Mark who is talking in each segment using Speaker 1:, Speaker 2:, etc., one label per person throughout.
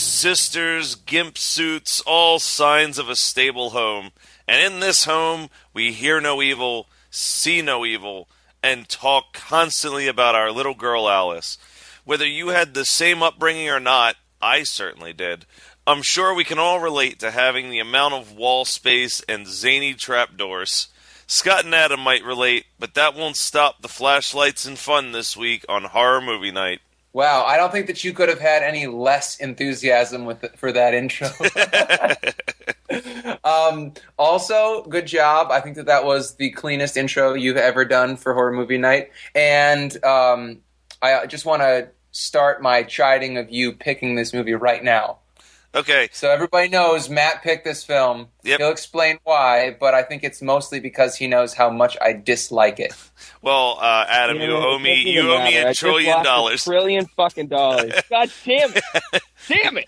Speaker 1: sisters, gimp suits, all signs of a stable home. And in this home, we hear no evil, see no evil, and talk constantly about our little girl Alice. Whether you had the same upbringing or not, I certainly did. I'm sure we can all relate to having the amount of wall space and zany trapdoors. Scott and Adam might relate, but that won't stop the flashlights and fun this week on Horror Movie Night.
Speaker 2: Wow, I don't think that you could have had any less enthusiasm for that intro. Also, good job. I think that was the cleanest intro you've ever done for Horror Movie Night. And I just want to start my chiding of you picking this movie right now.
Speaker 1: Okay.
Speaker 2: So everybody knows Matt picked this film.
Speaker 1: Yep.
Speaker 2: He'll explain why, but I think it's mostly because he knows how much I dislike it.
Speaker 1: Well, Adam, you owe me $1 trillion.
Speaker 3: $1 trillion fucking dollars. God damn it! Damn it!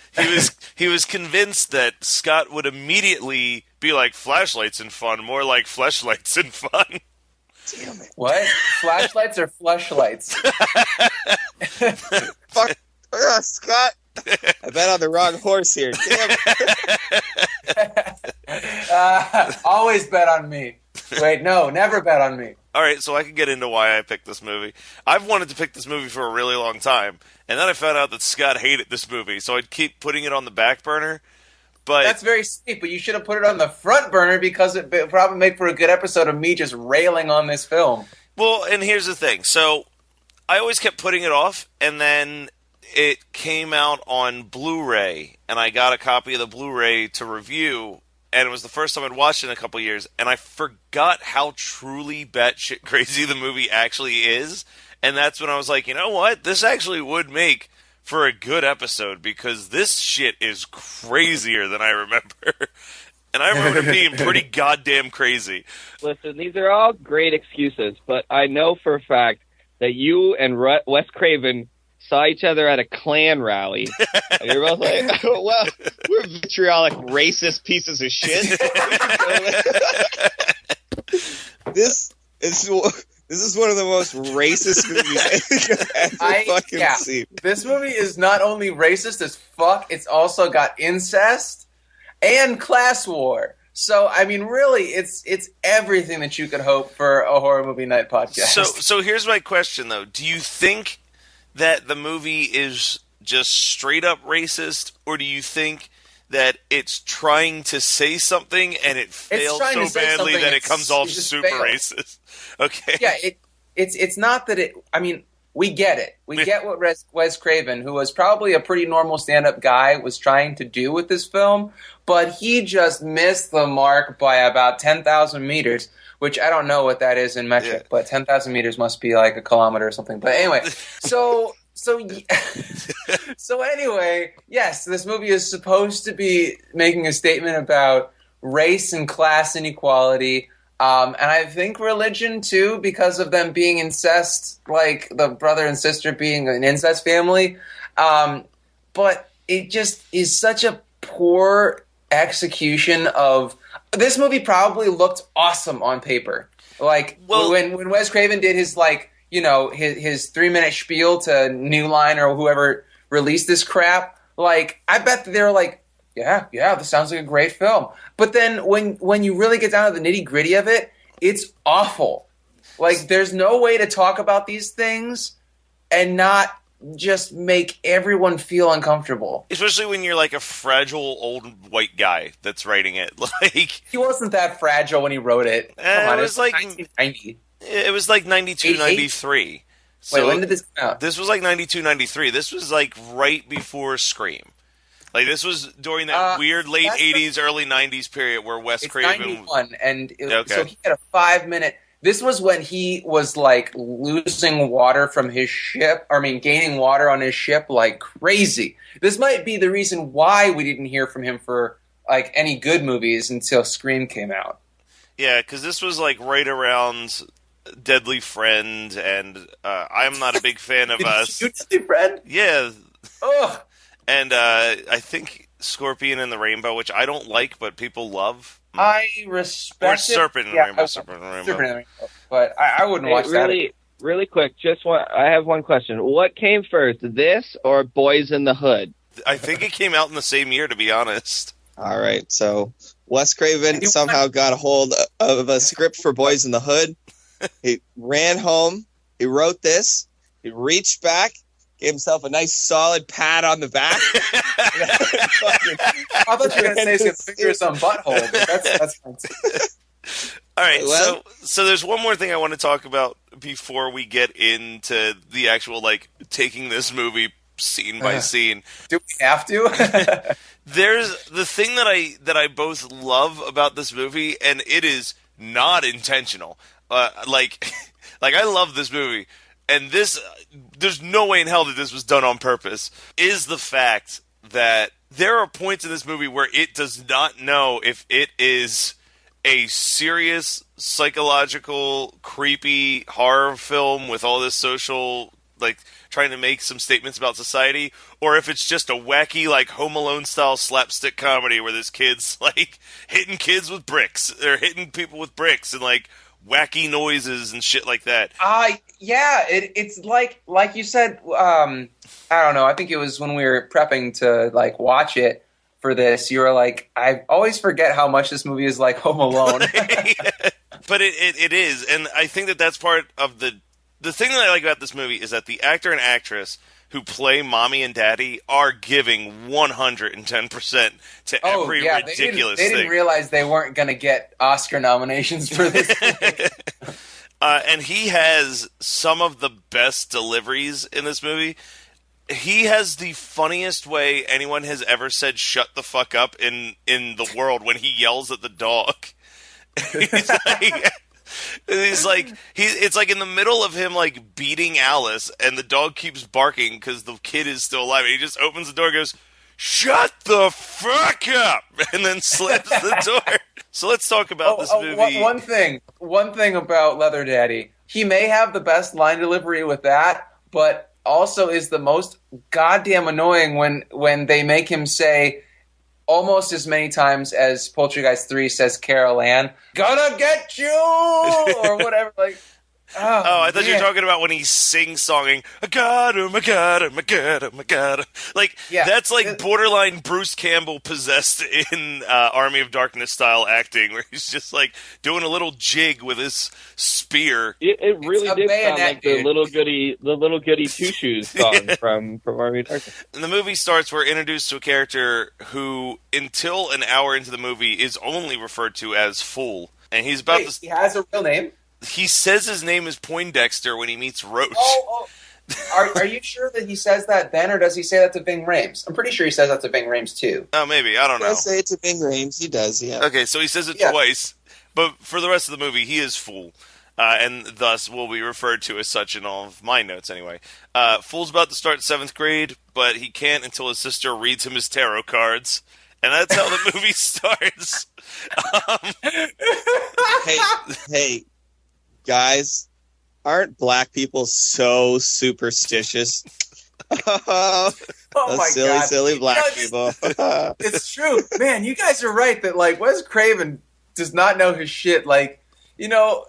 Speaker 1: He was convinced that Scott would immediately be like flashlights and fun, more like fleshlights and fun.
Speaker 2: Damn it! What? Flashlights or fleshlights?
Speaker 4: Fuck, Scott. I bet on the wrong horse here. Damn
Speaker 2: it. Always bet on me. Wait, no, never bet on me.
Speaker 1: All right, so I can get into why I picked this movie. I've wanted to pick this movie for a really long time, and then I found out that Scott hated this movie, so I'd keep putting it on the back burner. But
Speaker 2: that's very sweet, but you should have put it on the front burner because it would probably make for a good episode of me just railing on this film.
Speaker 1: Well, and here's the thing. So I always kept putting it off, and then it came out on Blu-ray, and I got a copy of the Blu-ray to review, and it was the first time I'd watched it in a couple years, and I forgot how truly batshit crazy the movie actually is, and that's when I was like, you know what? This actually would make for a good episode, because this shit is crazier than I remember. And I remember it being pretty goddamn crazy.
Speaker 3: Listen, these are all great excuses, but I know for a fact that you and Wes Craven saw each other at a Klan rally. And you're both like, oh, well, we're vitriolic, racist pieces of shit.
Speaker 4: This is one of the most racist movies I think I've ever fucking seen.
Speaker 2: This movie is not only racist as fuck, it's also got incest and class war. So, I mean, really, it's everything that you could hope for a Horror Movie Night podcast.
Speaker 1: So here's my question, though. Do you think that the movie is just straight up racist, or do you think that it's trying to say something and it fails so badly that it comes off super racist? Okay.
Speaker 2: Yeah, it's not that it. I mean, we get it. We get what Wes Craven, who was probably a pretty normal stand-up guy, was trying to do with this film, but he just missed the mark by about 10,000 meters, which I don't know what that is in metric, but 10,000 meters must be like a kilometer or something. But anyway, so anyway, yes, this movie is supposed to be making a statement about race and class inequality. And I think religion, too, because of them being incest, like the brother and sister being an incest family. But it just is such a poor execution of... This movie probably looked awesome on paper. Like, when Wes Craven did his, like, you know, his 3-minute spiel to New Line or whoever released this crap, like, I bet that they were like, yeah, this sounds like a great film. But then when you really get down to the nitty-gritty of it, it's awful. Like, there's no way to talk about these things and not just make everyone feel uncomfortable.
Speaker 1: Especially when you're like a fragile old white guy that's writing it. Like,
Speaker 2: he wasn't that fragile when he wrote it. Come on,
Speaker 1: it was like
Speaker 2: 1990.
Speaker 1: It was like 92, 93.
Speaker 2: So wait, when did this come out?
Speaker 1: This was like 92, 93. This was like right before Scream. Like, this was during that weird late 80s, early 90s period where Wes Craven...
Speaker 2: 91, and so he had a 5-minute... This was when he was, like, losing water from his ship, gaining water on his ship like crazy. This might be the reason why we didn't hear from him for, like, any good movies until Scream came out.
Speaker 1: Yeah, because this was, like, right around Deadly Friend, and I'm not a big fan of us.
Speaker 2: Deadly Friend?
Speaker 1: Yeah.
Speaker 2: Ugh.
Speaker 1: And I think Scorpion and the Rainbow, which I don't like, but people love.
Speaker 2: I respect
Speaker 1: it. Or Serpent and the Rainbow. Serpent and the Rainbow.
Speaker 2: But I wouldn't watch that.
Speaker 3: Really quick, I have one question. What came first, this or Boyz in the Hood?
Speaker 1: I think it came out in the same year, to be honest.
Speaker 4: All right, so Wes Craven somehow got a hold of a script for Boys in the Hood. He ran home. He wrote this. He reached back, gave himself a nice solid pat on the back.
Speaker 2: I thought you were going to say he's going to finger his own butthole. But that's
Speaker 1: All right,
Speaker 4: Well-
Speaker 1: so there's one more thing I want to talk about before we get into the actual, like, taking this movie scene by scene.
Speaker 2: Do we have to?
Speaker 1: There's the thing that I both love about this movie, and it is not intentional. Like I love this movie, and there's no way in hell that this was done on purpose, is the fact that there are points in this movie where it does not know if it is a serious, psychological, creepy horror film with all this social, like, trying to make some statements about society, or if it's just a wacky, like, Home Alone style slapstick comedy where this kid's, like, hitting kids with bricks, or hitting people with bricks, and, like, wacky noises and shit like that.
Speaker 2: Yeah, it's like you said, I don't know, I think it was when we were prepping to, like, watch it for this, you were like, I always forget how much this movie is like Home Alone.
Speaker 1: But it is, and I think that that's part of the thing that I like about this movie is that the actor and actress who play mommy and daddy are giving 110% to every ridiculous
Speaker 2: they
Speaker 1: thing.
Speaker 2: didn't realize they weren't going to get Oscar nominations for this.
Speaker 1: And he has some of the best deliveries in this movie. He has the funniest way anyone has ever said "shut the fuck up" in the world when he yells at the dog. It's like in the middle of him, like, beating Alice, and the dog keeps barking because the kid is still alive. And he just opens the door and goes, "Shut the fuck up!" and then slams the door. So let's talk about this movie.
Speaker 2: One thing about Leather Daddy. He may have the best line delivery with that, but also is the most goddamn annoying when they make him say almost as many times as Poltergeist 3 says Carol Ann, "Gonna get you!" or whatever. Like,
Speaker 1: I thought you were talking about when he's sing-songing, "I got him, I got him, I got him, I got him." Like, that's like borderline Bruce Campbell possessed in Army of Darkness style acting, where he's just like doing a little jig with his spear.
Speaker 3: It really did sound like
Speaker 2: dude.
Speaker 3: the little goody two shoes song from Army of Darkness.
Speaker 1: And the movie starts, we're introduced to a character who, until an hour into the movie, is only referred to as Fool. And he's about
Speaker 2: he has a real name?
Speaker 1: He says his name is Poindexter when he meets Roach.
Speaker 2: Oh. Are you sure that he says that then, or does he say that to Ving Rhames? I'm pretty sure he says that to Ving Rhames, too.
Speaker 1: Oh, maybe. I don't know.
Speaker 4: I say it to Ving Rhames. He does, yeah.
Speaker 1: Okay, so he says it twice. But for the rest of the movie, he is Fool. And thus will be referred to as such in all of my notes, anyway. Fool's about to start 7th grade, but he can't until his sister reads him his tarot cards. And that's how the movie starts.
Speaker 4: Hey, guys, aren't black people so superstitious?
Speaker 2: Oh my God.
Speaker 4: Silly black people.
Speaker 2: It's true. Man, you guys are right that, like, Wes Craven does not know his shit. Like, you know,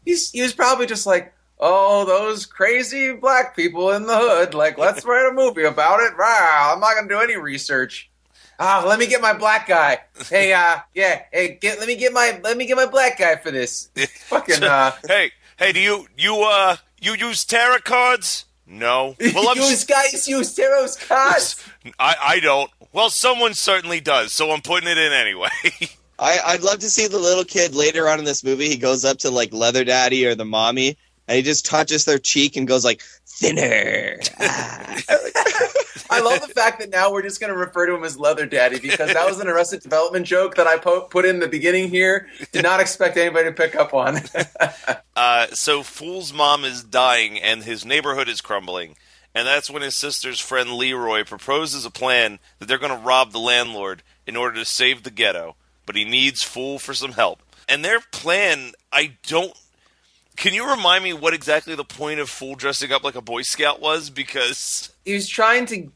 Speaker 2: he was probably just like, oh, those crazy black people in the hood. Like, let's write a movie about it. Wow, I'm not going to do any research. Let me get my black guy. Hey, let me get my black guy for this. Fucking
Speaker 1: Hey, do you use tarot cards? No. Well,
Speaker 2: guys use tarot cards.
Speaker 1: I don't. Well, someone certainly does, so I'm putting it in anyway.
Speaker 4: I'd love to see the little kid later on in this movie. He goes up to, like, Leather Daddy or the mommy, and he just touches their cheek and goes like, "Thinner."
Speaker 2: I love the fact that now we're just going to refer to him as Leather Daddy, because that was an Arrested Development joke that I put in the beginning here. Did not expect anybody to pick up on.
Speaker 1: So Fool's mom is dying and his neighborhood is crumbling. And that's when his sister's friend Leroy proposes a plan that they're going to rob the landlord in order to save the ghetto. But he needs Fool for some help. And their plan, can you remind me what exactly the point of Fool dressing up like a Boy Scout was? Because
Speaker 2: he was trying to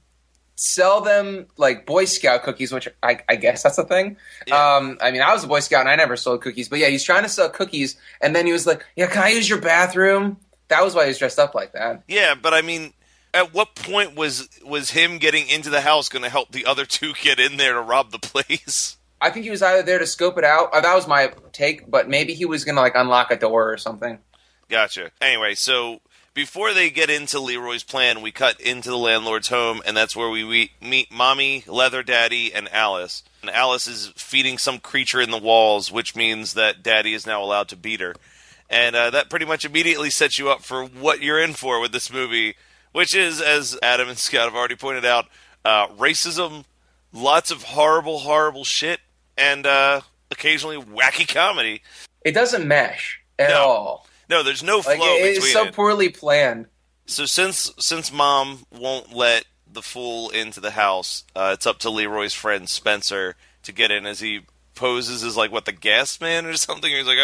Speaker 2: sell them, like, Boy Scout cookies, which I guess that's a thing. Yeah. I mean, I was a Boy Scout and I never sold cookies. But yeah, he's trying to sell cookies. And then he was like, "Yeah, can I use your bathroom?" That was why he was dressed up like that.
Speaker 1: Yeah, but I mean, at what point was him getting into the house going to help the other two get in there to rob the place?
Speaker 2: I think he was either there to scope it out. That was my take, but maybe he was going to like unlock a door or something.
Speaker 1: Gotcha. Anyway, so before they get into Leroy's plan, we cut into the landlord's home, and that's where we meet Mommy, Leather Daddy, and Alice. And Alice is feeding some creature in the walls, which means that Daddy is now allowed to beat her. And that pretty much immediately sets you up for what you're in for with this movie, which is, as Adam and Scott have already pointed out, racism, lots of horrible, horrible shit, and occasionally wacky comedy.
Speaker 2: It doesn't mesh at all.
Speaker 1: No, there's no flow between it.
Speaker 2: It's so poorly planned.
Speaker 1: So since Mom won't let the fool into the house, it's up to Leroy's friend Spencer to get in, as he poses as like the gas man or something. He's like,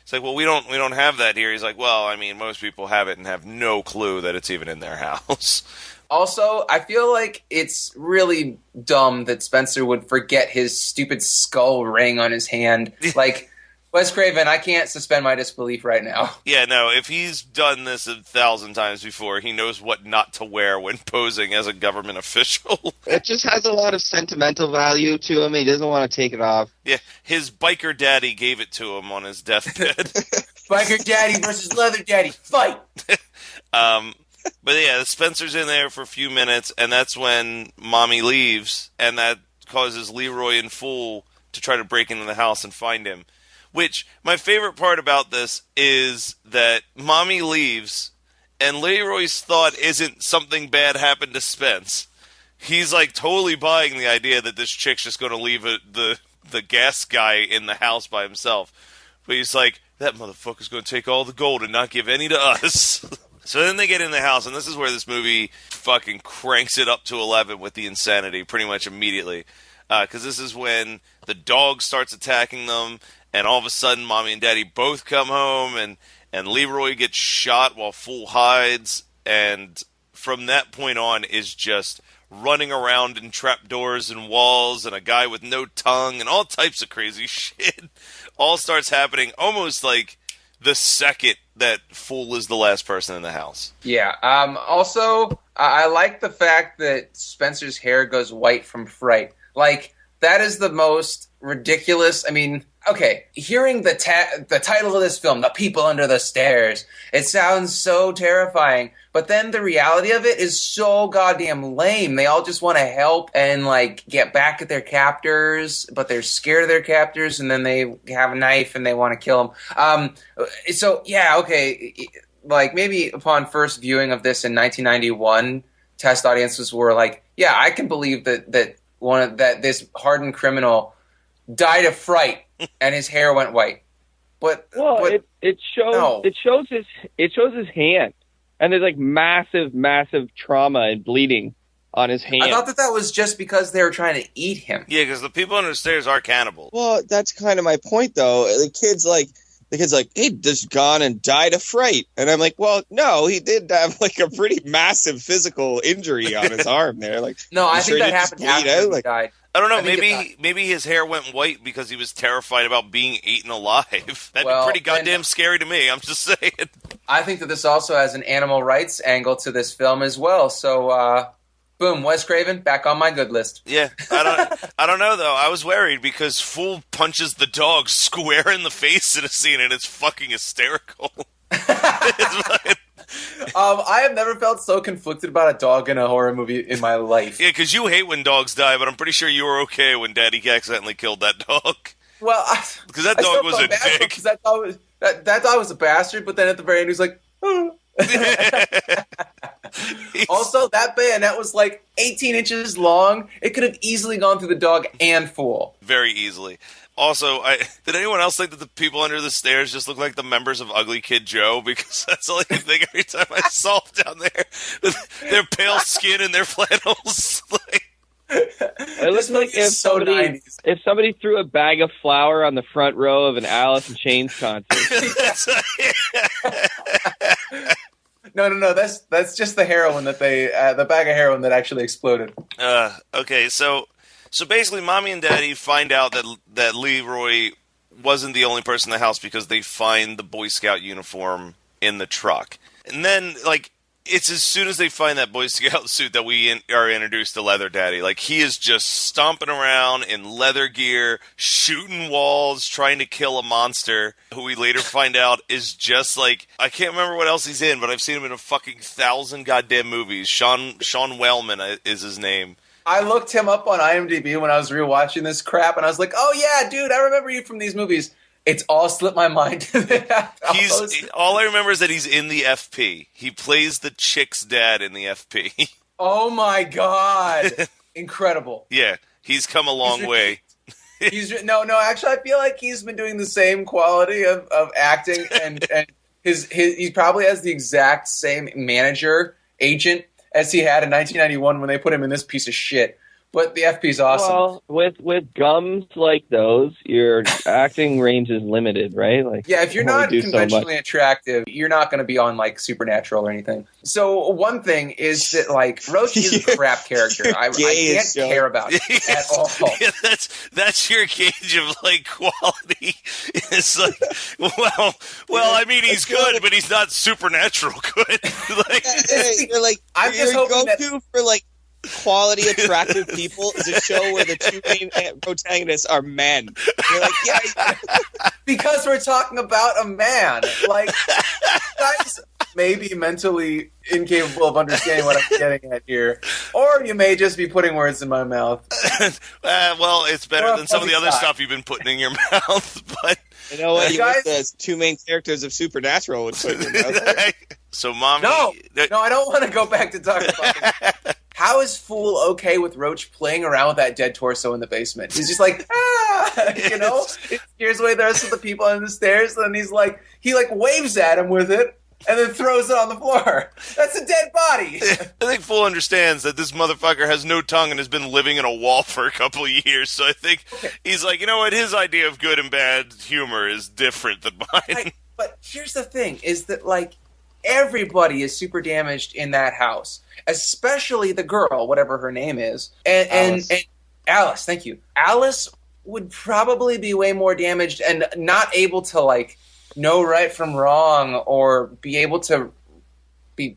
Speaker 1: it's like, well, we don't have that here. He's like, well, I mean, most people have it and have no clue that it's even in their house.
Speaker 2: Also, I feel like it's really dumb that Spencer would forget his stupid skull ring on his hand. Like, Wes Craven, I can't suspend my disbelief right now.
Speaker 1: Yeah, no, if he's done this 1,000 times before, he knows what not to wear when posing as a government official.
Speaker 3: It just has a lot of sentimental value to him. He doesn't want to take it off.
Speaker 1: Yeah, his biker daddy gave it to him on his deathbed.
Speaker 2: Biker daddy versus leather daddy, fight!
Speaker 1: But yeah, Spencer's in there for a few minutes, and that's when Mommy leaves, and that causes Leroy and Fool to try to break into the house and find him. Which, my favorite part about this is that Mommy leaves, and Leroy's thought isn't something bad happened to Spence. He's like totally buying the idea that this chick's just going to leave the gas guy in the house by himself. But he's like, that motherfucker's going to take all the gold and not give any to us. So then they get in the house, and this is where this movie fucking cranks it up to 11 with the insanity pretty much immediately. Because this is when the dog starts attacking them, and all of a sudden Mommy and Daddy both come home, and Leroy gets shot while Fool hides, and from that point on is just running around in trapdoors and walls, and a guy with no tongue, and all types of crazy shit. All starts happening almost like the second that Fool is the last person in the house.
Speaker 2: Yeah. Also, I like the fact that Spencer's hair goes white from fright. Like, that is the most ridiculous. I mean, okay, hearing the title of this film, The People Under the Stairs, it sounds so terrifying. But then the reality of it is so goddamn lame. They all just want to help and, like, get back at their captors, but they're scared of their captors, and then they have a knife and they want to kill them. So, yeah, okay, like, maybe upon first viewing of this in 1991, test audiences were like, yeah, I can believe that this hardened criminal died of fright and his hair went white. But
Speaker 3: it shows his hand. And there's like massive trauma and bleeding on his hand.
Speaker 2: I thought that was just because they were trying to eat him.
Speaker 1: Yeah, because the people under the stairs are cannibals.
Speaker 4: Well, that's kind of my point, though. The kid's like, he just gone and died of fright. And I'm like, well, no, he did have like a pretty massive physical injury on his arm there. Like,
Speaker 2: no, I think that happened after he died.
Speaker 1: I don't know. Maybe his hair went white because he was terrified about being eaten alive. That'd be pretty goddamn scary to me. I'm just saying.
Speaker 2: I think that this also has an animal rights angle to this film as well. So, boom, Wes Craven back on my good list.
Speaker 1: Yeah, I don't know though. I was worried because Fool punches the dog square in the face in a scene, and it's fucking hysterical.
Speaker 2: I have never felt so conflicted about a dog in a horror movie in my life.
Speaker 1: Yeah, because you hate when dogs die, but I'm pretty sure you were okay when Daddy accidentally killed that dog.
Speaker 2: Well,
Speaker 1: because that dog was a dick.
Speaker 2: That dog was a bastard, but then at the very end, he was like, oh. Also, that bayonet was like 18 inches long. It could have easily gone through the dog and Fool.
Speaker 1: Very easily. Also, did anyone else think that the people under the stairs just look like the members of Ugly Kid Joe? Because that's all I can think every time I saw them down there. Their pale skin and their flannels.
Speaker 3: It looks like if somebody threw a bag of flour on the front row of an Alice in Chains concert.
Speaker 2: No. That's just the heroin that the bag of heroin that actually exploded.
Speaker 1: Okay, so basically, Mommy and Daddy find out that Leroy wasn't the only person in the house because they find the Boy Scout uniform in the truck. And then, like, It's as soon as they find that Boy Scout suit that we are introduced to Leather Daddy. Like, he is just stomping around in leather gear, shooting walls, trying to kill a monster, who we later find out is just like, I can't remember what else he's in, but I've seen him in a fucking 1,000 goddamn movies. Sean Wellman is his name.
Speaker 2: I looked him up on IMDb when I was rewatching this crap, and I was like, oh yeah, dude, I remember you from these movies. It's all slipped my mind.
Speaker 1: All I remember is that he's in the FP. He plays the chick's dad in the FP.
Speaker 2: Oh my god. Incredible.
Speaker 1: Yeah, he's come a long way.
Speaker 2: Actually, I feel like he's been doing the same quality of acting, and he probably has the exact same agent as he had in 1991 when they put him in this piece of shit. But the FP's awesome.
Speaker 3: Well, with gums like those, your acting range is limited, right? Like,
Speaker 2: yeah, if you're not conventionally attractive, you're not going to be on like Supernatural or anything. So one thing is that like Roach is a crap character. I can't care about it at all.
Speaker 1: Yeah, that's your gauge of like quality. It's like, well, I mean, he's good, but he's not supernatural good. Like,
Speaker 4: you're like,
Speaker 2: I'm just hoping
Speaker 4: go-to for like quality attractive people is a show where the two main protagonists are men. You're like, yeah,
Speaker 2: because we're talking about a man. Like, guys may be mentally incapable of understanding what I'm getting at here, or you may just be putting words in my mouth.
Speaker 1: Well, it's better than some of the other stuff you've been putting in your mouth. But
Speaker 4: you know what? The two main characters of Supernatural would put in your mouth.
Speaker 1: So, Mommy...
Speaker 2: No, I don't want to go back to talking about it. How is Fool okay with Roach playing around with that dead torso in the basement? He's just like, it scares away the rest of the people on the stairs, and he waves at him with it, and then throws it on the floor. That's a dead body.
Speaker 1: I think Fool understands that this motherfucker has no tongue and has been living in a wall for a couple of years, so I think he's like, you know what, his idea of good and bad humor is different than mine.
Speaker 2: But here's the thing, is that, like, everybody is super damaged in that house, especially the girl, whatever her name is. And Alice, thank you. Alice would probably be way more damaged and not able to, like, know right from wrong or be able to be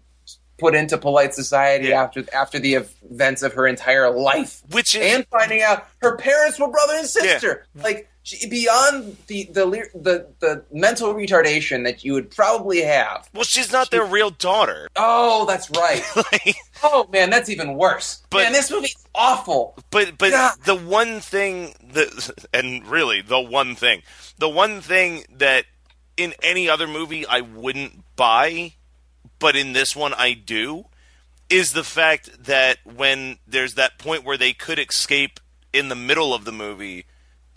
Speaker 2: put into polite society after the events of her entire life. And finding out her parents were brother and sister. Yeah. Like, beyond the mental retardation that you would probably have.
Speaker 1: Well, she's not their real daughter.
Speaker 2: Oh, that's right. Oh man, that's even worse. Man, this movie's awful.
Speaker 1: But the one thing that in any other movie I wouldn't buy, but in this one I do, is the fact that when there's that point where they could escape in the middle of the movie,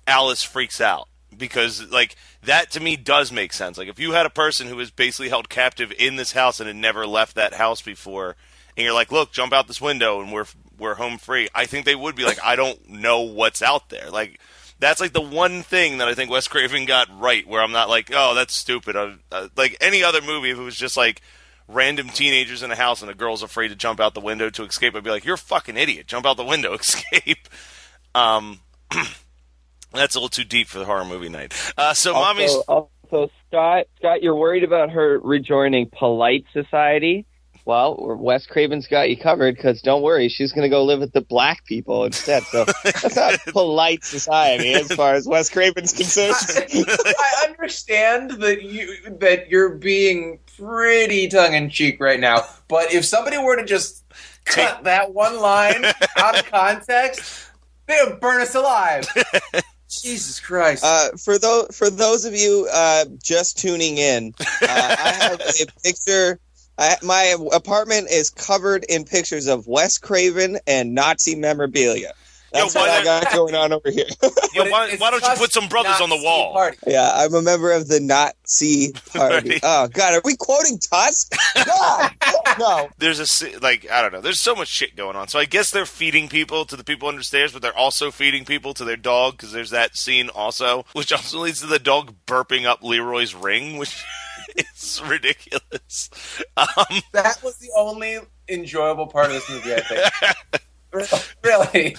Speaker 1: Alice freaks out. Because, like, that to me does make sense. Like, if you had a person who was basically held captive in this house and had never left that house before, and you're like, look, jump out this window and we're home free, I think they would be like, I don't know what's out there. Like, that's like the one thing that I think Wes Craven got right, where I'm not like, oh, that's stupid. Like any other movie, if it was just like random teenagers in a house and a girl's afraid to jump out the window to escape, I'd be like, you're a fucking idiot. Jump out the window, escape. That's a little too deep for the horror movie night. Mommy's...
Speaker 3: Also, Scott, you're worried about her rejoining polite society? Well, Wes Craven's got you covered, because don't worry, she's going to go live with the black people instead. So that's not polite society as far as Wes Craven's concerned.
Speaker 2: I understand that you're being pretty tongue-in-cheek right now, but if somebody were to just cut that one line out of context, they would burn us alive. Jesus Christ.
Speaker 4: For those of you just tuning in, I have a picture... my apartment is covered in pictures of Wes Craven and Nazi memorabilia. That's what I got going on over here.
Speaker 1: Why don't you put some brothers on the wall?
Speaker 2: Party.
Speaker 4: Yeah, I'm a member of the Nazi party. Right. Oh, God, are we quoting Tusk? God, no.
Speaker 1: There's I don't know. There's so much shit going on. So I guess they're feeding people to the people under stairs, but they're also feeding people to their dog, because there's that scene also, which also leads to the dog burping up Leroy's ring, which... It's ridiculous.
Speaker 2: That was the only enjoyable part of this movie, I think. Really.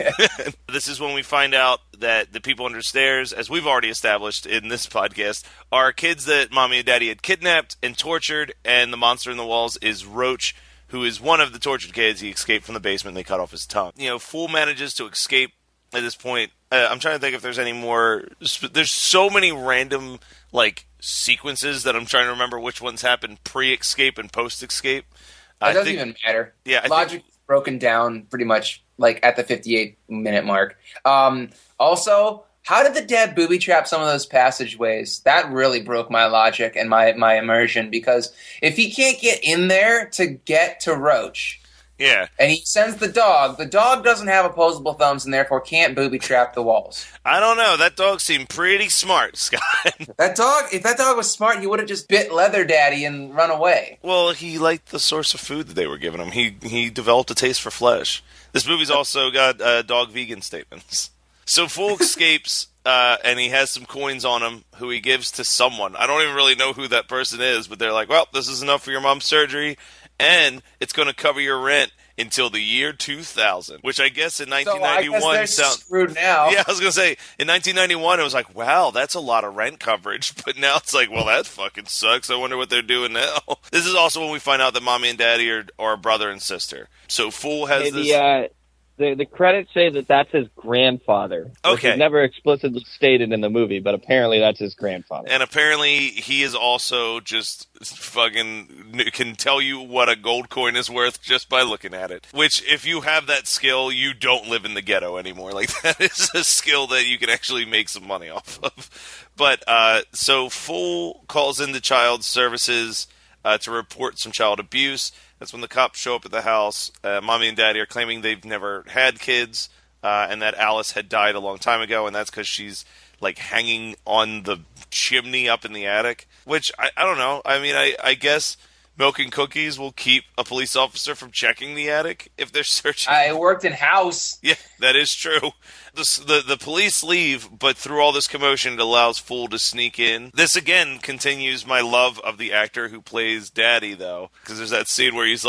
Speaker 1: This is when we find out that the people under stairs, as we've already established in this podcast, are kids that Mommy and Daddy had kidnapped and tortured, and the monster in the walls is Roach, who is one of the tortured kids. He escaped from the basement and they cut off his tongue. Fool manages to escape at this point. I'm trying to think if there's any more. There's so many random, sequences that I'm trying to remember which ones happened pre-escape and post-escape.
Speaker 2: It doesn't even matter.
Speaker 1: Yeah,
Speaker 2: Logic is broken down pretty much at the 58-minute mark. Also, how did the dad booby trap some of those passageways? That really broke my logic and my immersion, because if he can't get in there to get to Roach,
Speaker 1: yeah,
Speaker 2: and he sends the dog doesn't have opposable thumbs and therefore can't booby trap the walls.
Speaker 1: I don't know. That dog seemed pretty smart, Scott.
Speaker 2: If that dog was smart, he would have just bit Leather Daddy and run away.
Speaker 1: Well, he liked the source of food that they were giving him. He developed a taste for flesh. This movie's also got dog vegan statements. So Fool escapes, and he has some coins on him, who he gives to someone. I don't even really know who that person is, but they're like, well, this is enough for your mom's surgery, and it's going to cover your rent until the year 2000, which I guess in 1991
Speaker 2: so I guess they're screwed now.
Speaker 1: Yeah, I was going to say, in 1991, it was like, wow, that's a lot of rent coverage, but now it's like, well, that fucking sucks. I wonder what they're doing now. This is also when we find out that Mommy and Daddy are brother and sister. So Fool has this...
Speaker 3: The credits say that that's his grandfather. Which is never explicitly stated in the movie, but apparently that's his grandfather.
Speaker 1: And apparently he is also just fucking can tell you what a gold coin is worth just by looking at it. Which, if you have that skill, you don't live in the ghetto anymore. That is a skill that you can actually make some money off of. But, so Fool calls into child services to report some child abuse. That's when the cops show up at the house. Mommy and Daddy are claiming they've never had kids, and that Alice had died a long time ago, and that's because she's, hanging on the chimney up in the attic. Which, I don't know. I mean, I guess milking cookies will keep a police officer from checking the attic if they're searching.
Speaker 2: I worked in house.
Speaker 1: Yeah, that is true. The police leave, but through all this commotion, it allows Fool to sneak in. This, again, continues my love of the actor who plays Daddy, though. Because there's that scene where he's,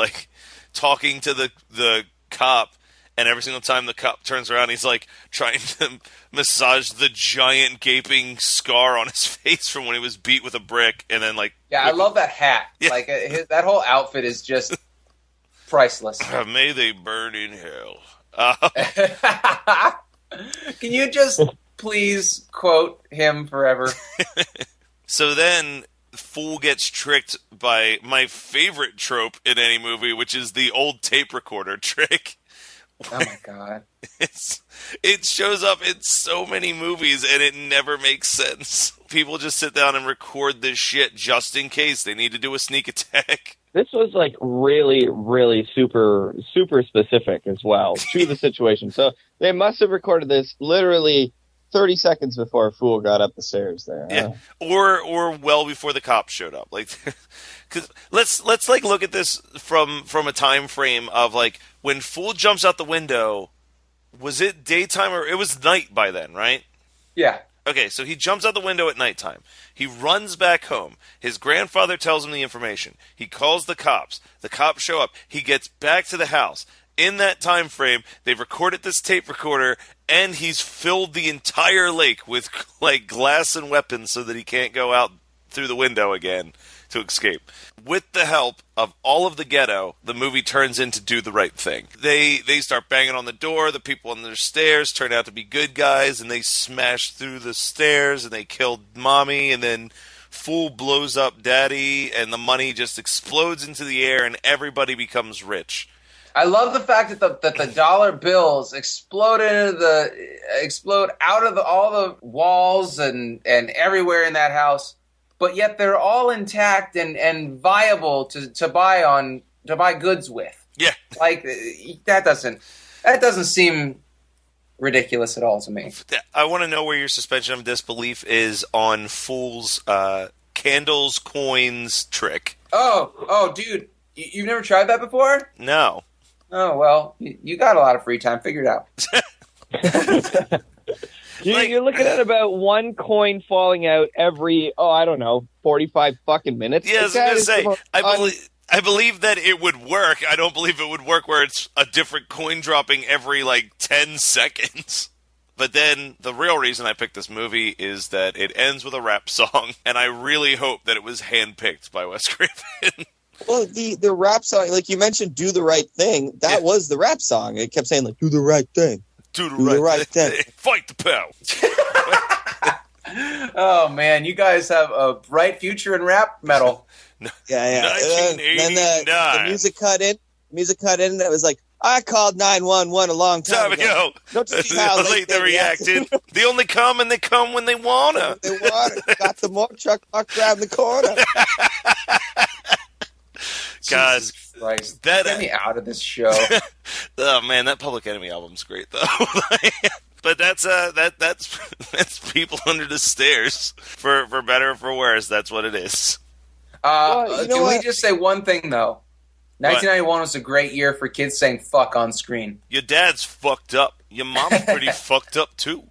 Speaker 1: talking to the cop, and every single time the cop turns around, he's, trying to massage the giant gaping scar on his face from when he was beat with a brick, and then,
Speaker 2: Yeah, I love that hat.
Speaker 1: Yeah.
Speaker 2: That whole outfit is just priceless.
Speaker 1: May they burn in hell.
Speaker 2: Can you just please quote him forever?
Speaker 1: So then Fool gets tricked by my favorite trope in any movie, which is the old tape recorder trick.
Speaker 2: Oh my god.
Speaker 1: It shows up in so many movies and it never makes sense. People just sit down and record this shit just in case they need to do a sneak attack.
Speaker 3: This was really, really super, super specific as well to the situation. So they must have recorded this literally 30 seconds before Fool got up the stairs there.
Speaker 1: Yeah, or well before the cops showed up. Because let's look at this from a time frame of when Fool jumps out the window. Was it daytime or it was night by then, right?
Speaker 2: Yeah.
Speaker 1: Okay, so he jumps out the window at nighttime. He runs back home. His grandfather tells him the information. He calls the cops. The cops show up. He gets back to the house. In that time frame, they've recorded this tape recorder, and he's filled the entire lake with glass and weapons so that he can't go out through the window again to escape. With the help of all of the ghetto, the movie turns into Do the Right Thing. They start banging on the door. The people on their stairs turn out to be good guys, and they smash through the stairs, and they kill Mommy, and then Fool blows up Daddy, and the money just explodes into the air, and everybody becomes rich.
Speaker 2: I love the fact that the dollar bills explode out of all the walls and everywhere in that house. But yet they're all intact and viable to buy goods with.
Speaker 1: Yeah,
Speaker 2: that doesn't seem ridiculous at all to me.
Speaker 1: I want to know where your suspension of disbelief is on Fool's candles coins trick.
Speaker 2: Oh, dude, you've never tried that before?
Speaker 1: No.
Speaker 2: Oh well, you got a lot of free time. Figure it out.
Speaker 3: You're looking at about one coin falling out every, 45 fucking minutes.
Speaker 1: Yeah, I was going to say, I believe that it would work. I don't believe it would work where it's a different coin dropping every, 10 seconds. But then, the real reason I picked this movie is that it ends with a rap song, and I really hope that it was handpicked by Wes Craven.
Speaker 4: Well, the rap song, like you mentioned, "Do the Right Thing." That was the rap song. It kept saying like, "Do the right thing,
Speaker 1: Do the right thing. Fight the power."
Speaker 2: Oh man, you guys have a bright future in rap metal.
Speaker 4: Yeah.
Speaker 1: 1989.
Speaker 4: Then the music cut in. And it was like, "I called 911 a long time ago. Don't you see how
Speaker 1: late they reacted? They only come and they come when they wanna.
Speaker 4: They want it. Got the more truck parked around the corner."
Speaker 1: God,
Speaker 2: Jesus Christ.
Speaker 1: that
Speaker 2: Get me out of this show.
Speaker 1: Oh man, that Public Enemy album's great though. But that's people under the stairs for better or for worse. That's what it is.
Speaker 2: Can we just say one thing though? 1991 was a great year for kids saying "fuck" on screen.
Speaker 1: Your dad's fucked up. Your mom's pretty fucked up too.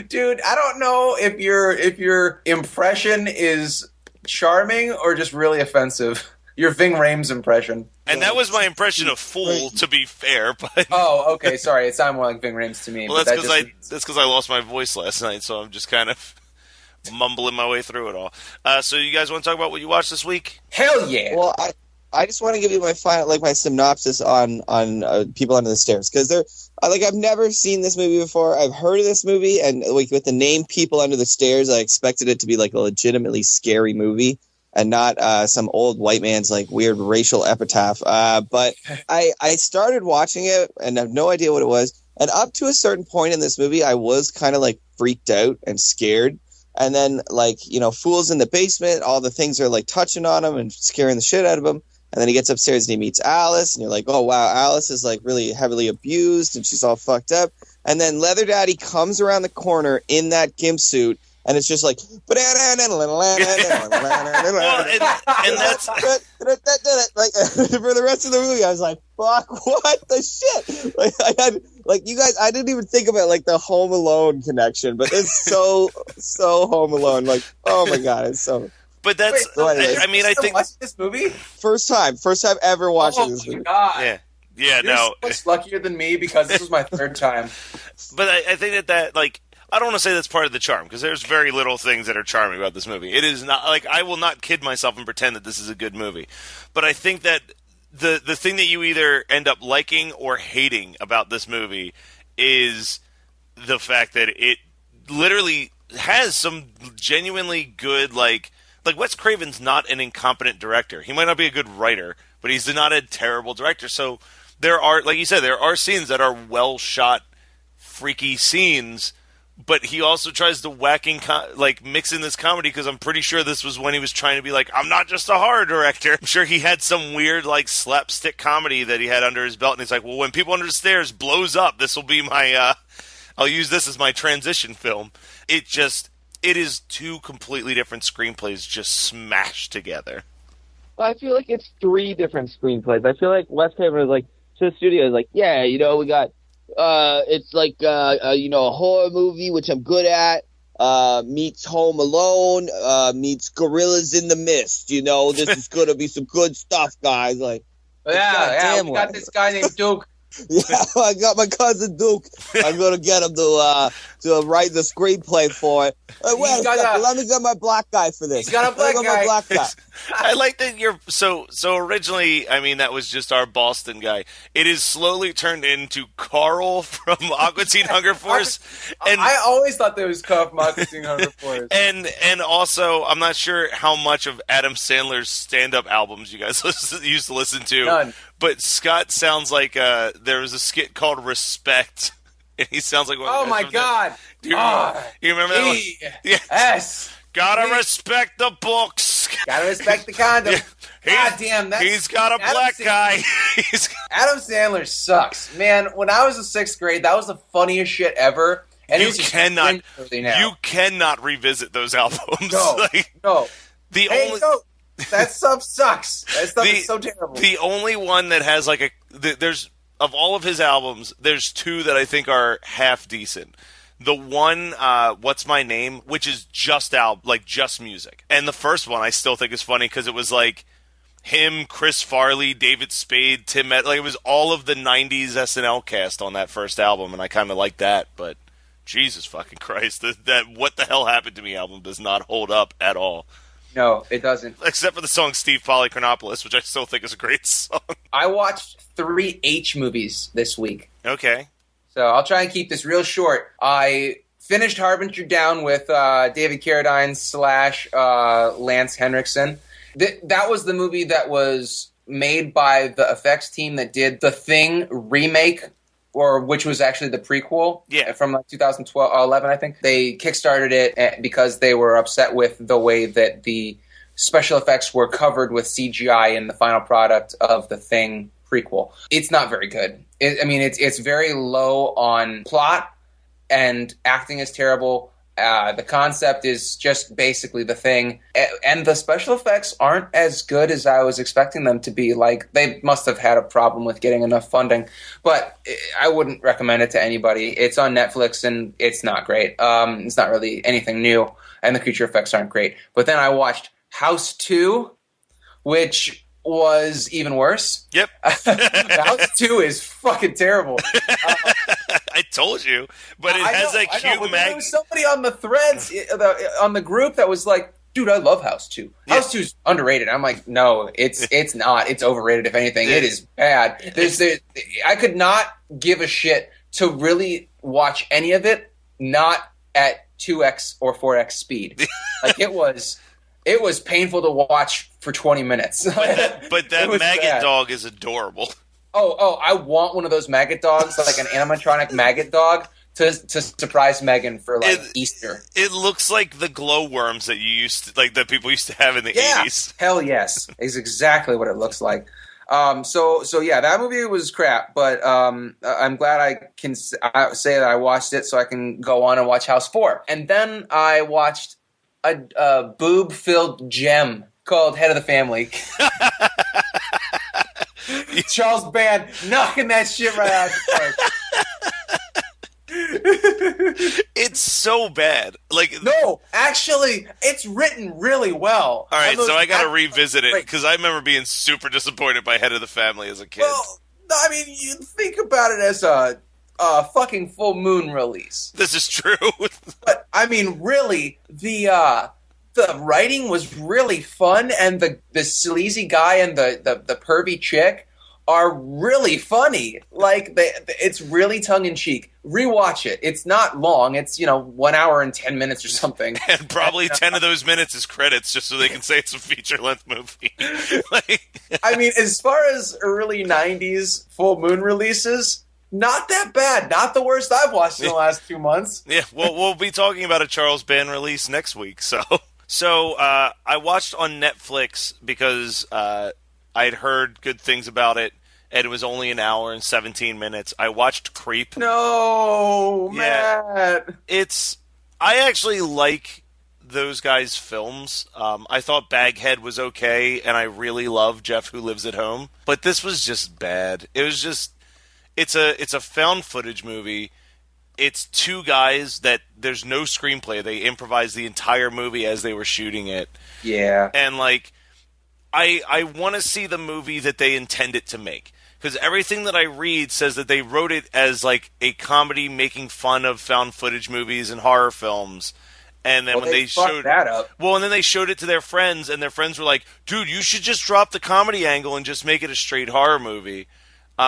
Speaker 2: Dude, I don't know if your impression is charming or just really offensive. Your Ving Rhames impression.
Speaker 1: And that was my impression of Fool, to be fair. But
Speaker 2: oh, okay, sorry. It sounded more like Ving Rhames to me.
Speaker 1: well, that's because I lost my voice last night, so I'm just kind of mumbling my way through it all. So you guys want to talk about what you watched this week?
Speaker 2: Hell yeah!
Speaker 4: Well, I just want to give you my my synopsis on People Under the Stairs, because I've never seen this movie before. I've heard of this movie, and like with the name People Under the Stairs, I expected it to be like a legitimately scary movie and not some old white man's like weird racial epitaph. But I started watching it and I have no idea what it was. And up to a certain point in this movie, I was kind of like freaked out and scared. And then Fool's in the basement. All the things are like touching on him and scaring the shit out of him. And then he gets upstairs and he meets Alice. And you're like, oh, wow, Alice is like really heavily abused and she's all fucked up. And then Leather Daddy comes around the corner in that gimp suit. And it's just like, and that's like for the rest of the movie, I was like, "Fuck, what the shit?" Like I had, like you guys, I didn't even think about like the Home Alone connection, but it's so Home Alone. Like, oh my god, it's so.
Speaker 1: But that's, I mean, I think
Speaker 2: watched this movie
Speaker 4: first time ever watching this movie.
Speaker 2: God.
Speaker 1: Yeah,
Speaker 2: You're
Speaker 1: no,
Speaker 2: so much luckier than me because this was my third time.
Speaker 1: But I think that like. I don't want to say that's part of the charm, because there's very little things that are charming about this movie. It is not, like, I will not kid myself and pretend that this is a good movie. But I think that the thing that you either end up liking or hating about this movie is the fact that it literally has some genuinely good, like Wes Craven's not an incompetent director. He might not be a good writer, but he's not a terrible director. So there are, like you said, there are scenes that are well-shot, freaky scenes. But he also tries to mix in this comedy, because I'm pretty sure this was when he was trying to be like, I'm not just a horror director. I'm sure he had some weird like slapstick comedy that he had under his belt, and he's like, well, when People Under the Stairs blows up, this will be my, I'll use this as my transition film. It is two completely different screenplays just smashed together.
Speaker 3: I feel like it's three different screenplays. I feel like Wes Craven was like, to the studio, is like, yeah, we got, it's like a horror movie, which I'm good at, meets Home Alone, meets Gorillas in the Mist. This is gonna be some good stuff, guys. Like,
Speaker 2: we got this guy named Duke.
Speaker 4: Yeah, I got my cousin Duke. I'm gonna get him to write the screenplay for it. Let me get my black guy for this.
Speaker 2: He's got a black guy.
Speaker 1: I like that you're so originally. I mean, that was just our Boston guy. It is slowly turned into Carl from Aqua Teen Hunger Force. And
Speaker 2: I always thought there was Carl from Aqua Teen Hunger Force.
Speaker 1: And also, I'm not sure how much of Adam Sandler's stand-up albums you guys used to listen to.
Speaker 2: None.
Speaker 1: But Scott sounds like there was a skit called Respect, and he sounds like one of the
Speaker 2: oh
Speaker 1: guys
Speaker 2: my
Speaker 1: from
Speaker 2: god!
Speaker 1: Do you remember that one?
Speaker 2: Yes.
Speaker 1: Gotta respect the books.
Speaker 2: Gotta respect the condom. God damn,
Speaker 1: he's got a black guy.
Speaker 2: Adam Sandler sucks, man. When I was in 6th grade, that was the funniest shit ever. And
Speaker 1: you cannot revisit those albums.
Speaker 2: No.
Speaker 1: No.
Speaker 2: That stuff sucks. That stuff is so terrible.
Speaker 1: The only one that has like there's of all of his albums, there's two that I think are half decent. The one, What's My Name, which is just music, and the first one I still think is funny because it was like him, Chris Farley, David Spade, Tim Met, like it was all of the '90s SNL cast on that first album, and I kind of like that. But Jesus fucking Christ, that What the Hell Happened to Me album does not hold up at all.
Speaker 2: No, it doesn't.
Speaker 1: Except for the song Steve Polychronopoulos, which I still think is a great song.
Speaker 2: I watched 3 H movies this week.
Speaker 1: Okay.
Speaker 2: So I'll try and keep this real short. I finished Harbinger Down with David Carradine / Lance Henriksen. That was the movie that was made by the effects team that did The Thing remake, which was actually the prequel from like 2012 or 11, I think. They kickstarted it because they were upset with the way that the special effects were covered with CGI in the final product of The Thing prequel. It's not very good. It's very low on plot, and acting is terrible. The concept is just basically The Thing, and the special effects aren't as good as I was expecting them to be. Like, they must have had a problem with getting enough funding, but I wouldn't recommend it to anybody. It's on Netflix, and it's not great. It's not really anything new, and the creature effects aren't great. But then I watched House 2, which was even worse.
Speaker 1: Yep.
Speaker 2: House 2 is fucking terrible.
Speaker 1: I told you, but it has a cute
Speaker 2: There was somebody on the threads, on the group, that was like, dude, I love House 2. House 2 is underrated. I'm like, no, it's not. It's overrated, if anything. It is bad. I could not give a shit to really watch any of it, not at 2x or 4x speed. Like, it was painful to watch for 20 minutes.
Speaker 1: But that maggot dog is adorable.
Speaker 2: Oh, I want one of those maggot dogs, like an animatronic maggot dog, to surprise Megan for Easter. It
Speaker 1: looks like the glowworms that people used to have in the 80s.
Speaker 2: Hell yes. Is exactly what it looks like. So yeah, that movie was crap, but I'm glad I can say that I watched it, so I can go on and watch House 4. And then I watched a boob-filled gem called Head of the Family. Charles Band knocking that shit right out the park.
Speaker 1: It's so bad.
Speaker 2: No, actually, it's written really well.
Speaker 1: All right, so I got to revisit it because I remember being super disappointed by Head of the Family as a kid.
Speaker 2: Well, you think about it as a fucking Full Moon release.
Speaker 1: This is true.
Speaker 2: But really, the writing was really fun, and the sleazy guy and the pervy chick are really funny. It's really tongue-in-cheek. Rewatch it. It's not long. It's 1 hour and 10 minutes or something.
Speaker 1: And probably 10 of those minutes is credits, just so they can say it's a feature-length movie.
Speaker 2: As far as early 90s Full Moon releases, not that bad. Not the worst I've watched in the last 2 months.
Speaker 1: Yeah, well, we'll be talking about a Charles Band release next week, So I watched on Netflix because I'd heard good things about it, and it was only an hour and 17 minutes. I watched Creep.
Speaker 2: No,
Speaker 1: yeah,
Speaker 2: Matt.
Speaker 1: I actually like those guys' films. I thought Baghead was okay, and I really love Jeff Who Lives at Home. But this was just bad. It was just... It's a found footage movie. It's 2 guys that there's no screenplay. They improvised the entire movie as they were shooting it.
Speaker 2: Yeah.
Speaker 1: And I want to see the movie that they intend it to make. Because everything that I read says that they wrote it as a comedy making fun of found footage movies and horror films. And then when they showed
Speaker 2: that up.
Speaker 1: Well, and then they showed it to their friends, and their friends were like, dude, you should just drop the comedy angle and just make it a straight horror movie.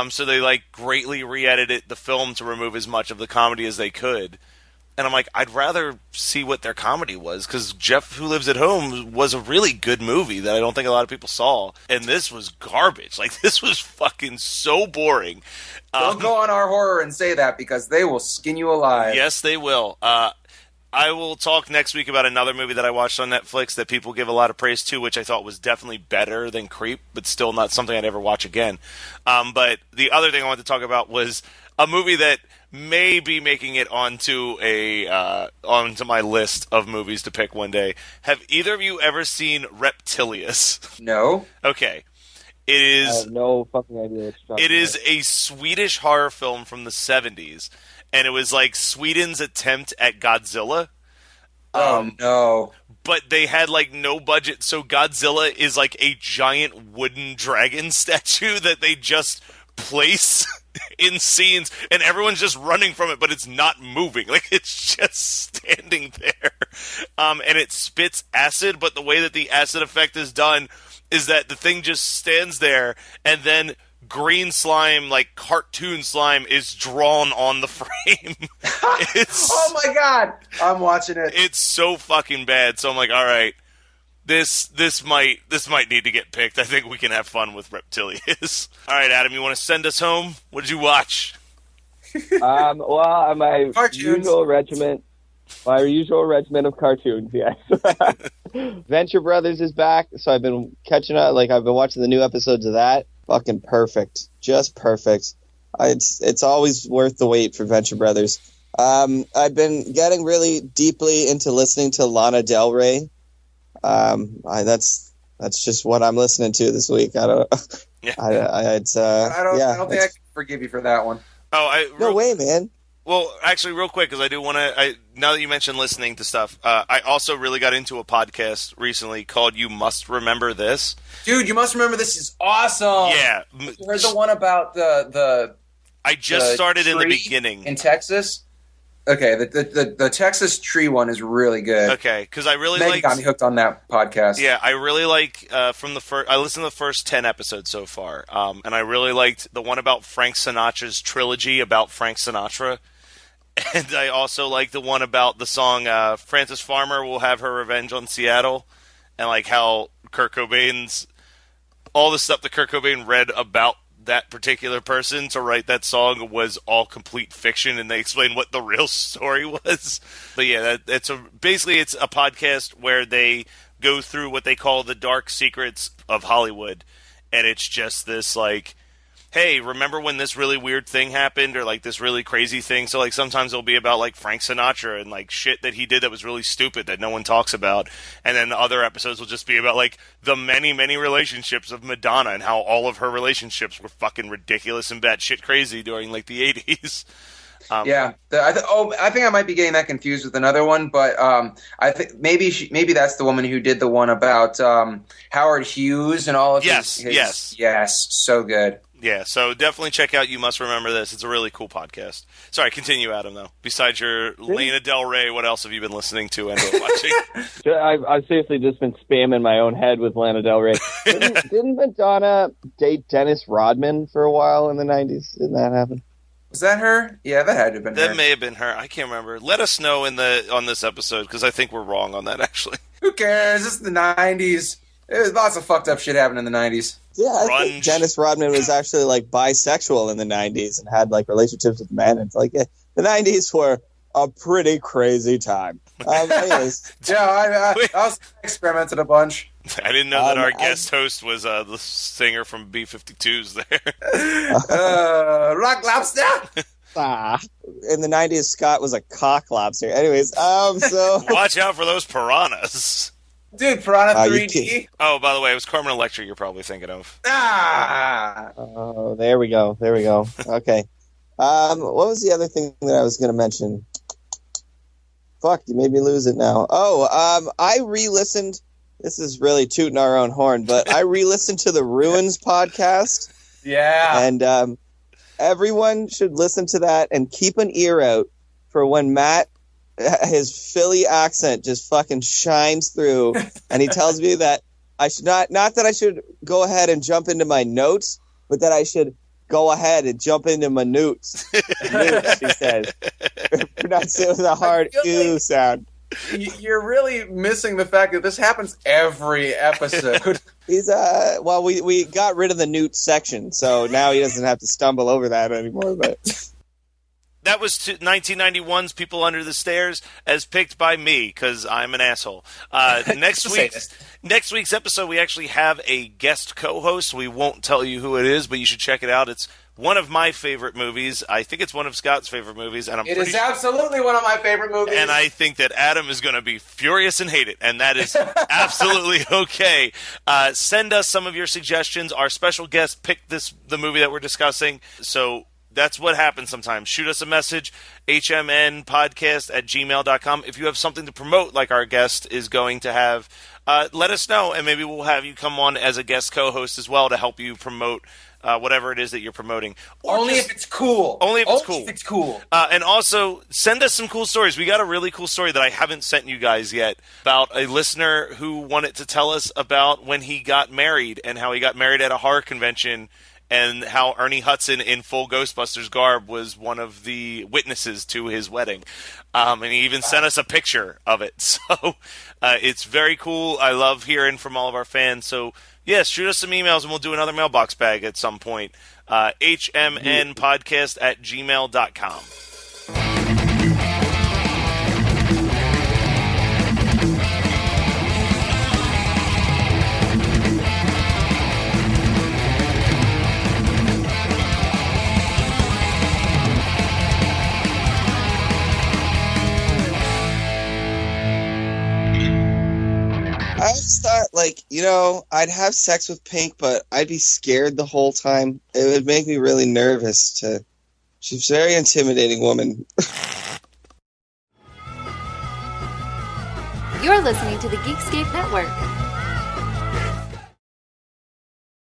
Speaker 1: So they greatly re-edited the film to remove as much of the comedy as they could. And I'm like, I'd rather see what their comedy was, because Jeff Who Lives at Home was a really good movie that I don't think a lot of people saw. And this was garbage. This was fucking so boring.
Speaker 2: Don't go on Our Horror and say that, because they will skin you alive.
Speaker 1: Yes, they will. I will talk next week about another movie that I watched on Netflix that people give a lot of praise to, which I thought was definitely better than Creep, but still not something I'd ever watch again. But the other thing I wanted to talk about was a movie that may be making it onto my list of movies to pick one day. Have either of you ever seen Reptilius?
Speaker 2: No.
Speaker 1: Okay. I
Speaker 3: have no fucking idea what you're talking about.
Speaker 1: It is a Swedish horror film from the 70s. And it was Sweden's attempt at Godzilla.
Speaker 2: No.
Speaker 1: But they had no budget, so Godzilla is a giant wooden dragon statue that they just place in scenes, and everyone's just running from it, but it's not moving. It's just standing there. and it spits acid, but the way that the acid effect is done is that the thing just stands there, and then green slime, like cartoon slime, is drawn on the frame.
Speaker 2: Oh my god, I'm watching it.
Speaker 1: It's so fucking bad. So I'm like, all right, this might need to get picked. I think we can have fun with Reptilius. All right, Adam, you want to send us home? What did you watch?
Speaker 3: Well, my
Speaker 2: Cartoons.
Speaker 3: usual regiment of cartoons, yes. Venture Brothers is back, so I've been catching up. Like, I've been watching the new episodes of that. Fucking perfect. Just perfect. It's always worth the wait for Venture Brothers. I've been getting really deeply into listening to Lana Del Rey. That's just what I'm listening to this week. I don't think I
Speaker 2: can forgive you for that one.
Speaker 4: No way, man.
Speaker 1: Well, actually, real quick, because I do want to. Now that you mentioned listening to stuff, I also really got into a podcast recently called "You Must Remember This."
Speaker 2: Dude, You Must Remember This is awesome.
Speaker 1: Yeah,
Speaker 2: you heard the one about the
Speaker 1: I just started in the
Speaker 2: tree
Speaker 1: beginning
Speaker 2: in Texas. Okay, the Texas tree one is really good.
Speaker 1: Okay, because I really
Speaker 2: Meg got me hooked on that podcast.
Speaker 1: Yeah, I really like from the first. I listened to the first 10 episodes so far, and I really liked the one about Frank Sinatra's trilogy about Frank Sinatra, and I also like the one about the song "Frances Farmer Will Have Her Revenge on Seattle," and like how Kurt Cobain's all the stuff that Kurt Cobain read about that particular person to write that song was all complete fiction, and they explain what the real story was. But yeah, basically it's a podcast where they go through what they call the dark secrets of Hollywood, and it's just this like, hey, remember when this really weird thing happened, or like this really crazy thing? So like sometimes it'll be about like Frank Sinatra and like shit that he did that was really stupid that no one talks about, and then the other episodes will just be about like the many relationships of Madonna and how all of her relationships were fucking ridiculous and batshit crazy during like the 80s.
Speaker 2: I think I might be getting that confused with another one, but I think maybe that's the woman who did the one about Howard Hughes and all of his yes, so good.
Speaker 1: Yeah, so definitely check out You Must Remember This. It's a really cool podcast. Sorry, continue, Adam, though. Besides your Lana Del Rey, what else have you been listening to and watching?
Speaker 3: I've seriously just been spamming my own head with Lana Del Rey. Didn't Madonna date Dennis Rodman for a while in the 90s? Didn't that happen?
Speaker 2: Was that her? Yeah, that had to have been her.
Speaker 1: That may have been her. I can't remember. Let us know on this episode, because I think we're wrong on that, actually.
Speaker 2: Who cares? It's the 90s. There's lots of fucked up shit happening in the 90s.
Speaker 4: Yeah, I think Dennis Rodman was actually like bisexual in the 90s and had like relationships with men. It's like the 90s were a pretty crazy time. Anyways.
Speaker 2: I was experimented a bunch.
Speaker 1: I didn't know that our guest host was the singer from B-52s there.
Speaker 2: Rock Lobster!
Speaker 4: In the 90s, Scott was a cock lobster. Anyways, so...
Speaker 1: Watch out for those piranhas.
Speaker 2: Dude, Piranha 3D.
Speaker 1: Oh, by the way, it was Carmen Electra you're probably thinking of.
Speaker 4: Oh, there we go. Okay. What was the other thing that I was going to mention? Fuck, you made me lose it now. Oh, I re-listened. This is really tooting our own horn, but I re-listened to the Ruins podcast.
Speaker 2: Yeah.
Speaker 4: And everyone should listen to that and keep an ear out for when Matt, his Philly accent just fucking shines through, and he tells me that I should not that I should go ahead and jump into my notes, but that I should go ahead and jump into my newts. Newts, he says. Pronounce it with a hard ew sound.
Speaker 2: You're really missing the fact that this happens every episode.
Speaker 4: He's well, we got rid of the newt section, so now he doesn't have to stumble over that anymore, but
Speaker 1: that was 1991's People Under the Stairs, as picked by me, because I'm an asshole. Next week's episode, we actually have a guest co-host. We won't tell you who it is, but you should check it out. It's one of my favorite movies. I think it's one of Scott's favorite movies. And
Speaker 2: it is absolutely one of my favorite movies.
Speaker 1: And I think that Adam is going to be furious and hate it, and that is absolutely okay. Send us some of your suggestions. Our special guest picked the movie that we're discussing, so... That's what happens sometimes. Shoot us a message, hmnpodcast@gmail.com. If you have something to promote like our guest is going to have, let us know, and maybe we'll have you come on as a guest co-host as well to help you promote whatever it is that you're promoting. Or
Speaker 2: Only
Speaker 1: just-
Speaker 2: if it's cool.
Speaker 1: Only if it's cool.
Speaker 2: If it's cool.
Speaker 1: And also, send us some cool stories. We got a really cool story that I haven't sent you guys yet about a listener who wanted to tell us about when he got married and how he got married at a horror convention and how Ernie Hudson in full Ghostbusters garb was one of the witnesses to his wedding. And he even sent us a picture of it. So it's very cool. I love hearing from all of our fans. So, yes, shoot us some emails and we'll do another mailbox bag at some point. hmnpodcast@gmail.com.
Speaker 4: I always thought, I'd have sex with Pink, but I'd be scared the whole time. It would make me really nervous. She's a very intimidating woman.
Speaker 5: You're listening to the Geekscape Network.